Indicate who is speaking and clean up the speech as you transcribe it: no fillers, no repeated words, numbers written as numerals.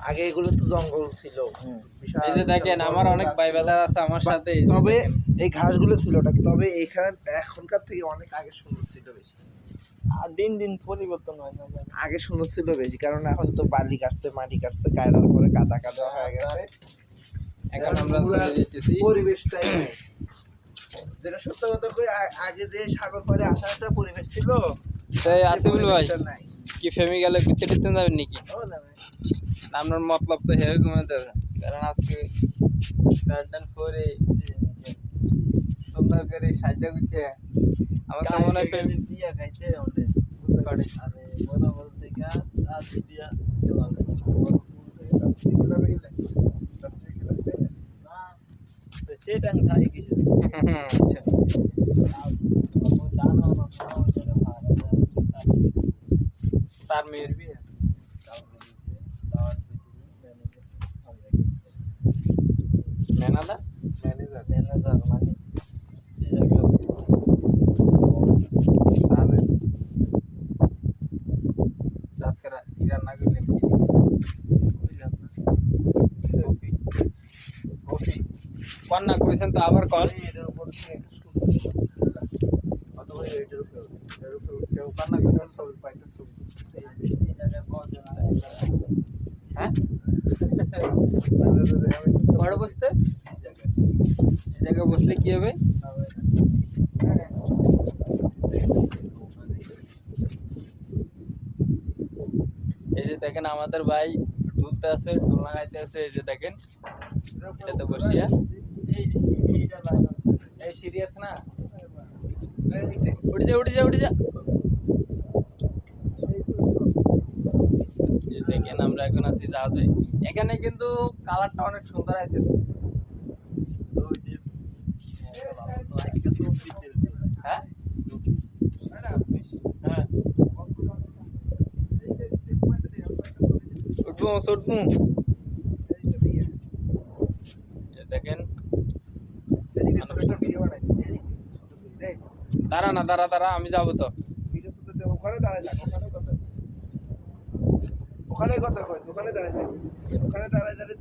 Speaker 1: আগে এগুলো তো জঙ্গল ছিল।
Speaker 2: এই যে দেখেন আমার অনেক ভাই ব্রাদার আছে আমার সাথে,
Speaker 1: তবে এই ঘাসগুলো ছিল না, তবে এখানে এখনকার থেকে অনেক আগে সুন্দর ছিল বেশি।
Speaker 3: আর দিন দিন পরিবর্তন হয় না।
Speaker 1: আগে সুন্দর ছিল বেশি, কারণ এখন তো বালি কাটছে, মাটি কাটছে, কায়রার পরে কাদা কাদা হয়ে গেছে।
Speaker 2: এখন আমরা চলে যেতেছি।
Speaker 1: পরিবেশটাই নেই। যেটা সত্য কথা কই, আগে যে সাগর পাড়ে আসার একটা পরিবেশ ছিল,
Speaker 2: তাই আসিফুল ভাই
Speaker 1: পরিবেশটা নাই।
Speaker 2: কি ফ্যামিলি গেলে ঘুরতে টুরতে যাবেন নাকি? আপনার মতলব তো হেভি ঘুমাতে হবে, কারণ আজকে গার্ডেন করে সুন্দর করে সাজা গুছে আমার তো মনে হয়
Speaker 3: বিয়া খাইতে আমাদের আরে বড় বড় থেকে আজ বিয়া গেলাম না সেটা খাই কিছু
Speaker 2: তার মেয়ের বিয়ে ম্যানেজার
Speaker 3: ম্যানেজার মানে
Speaker 2: তাদের আজকে রান্না করলে কি কফি কন্যা কইছেন তো আবার কল
Speaker 3: এটার উপর
Speaker 1: অথবা এটার উপরে
Speaker 2: কন্যা কইছেন সবই পাইতে সবই
Speaker 3: এই জায়গায় বসে না
Speaker 2: হ্যাঁ বড় বসতে এই জায়গায় বসলে কি হবে? এই যে দেখেন আমাদের ভাই দুধতে আছে, ঢোল লাগাইতে আছে, এই যে দেখেন এটাতে বসিয়া
Speaker 3: এই সিঁড়িটা লাগানো
Speaker 2: এই সিরিয়াস না উঠে যা উঠে যা উঠে যা। এই দেখেন আমরা এখন আছি জাহাজে, এখানে কিন্তু কালারটা অনেক সুন্দর আসতেছে। হ্যাঁ হ্যাঁ উঠবো উঠবো। দেখেন দাঁড়া না দাঁড়া আমি যাবো তো।
Speaker 1: ওখানে দাঁড়ায় থাক, ওখানে কথা কইস, ওখানে দাঁড়ায় থাক, ওখানে দাঁড়ায় দাঁড়ায়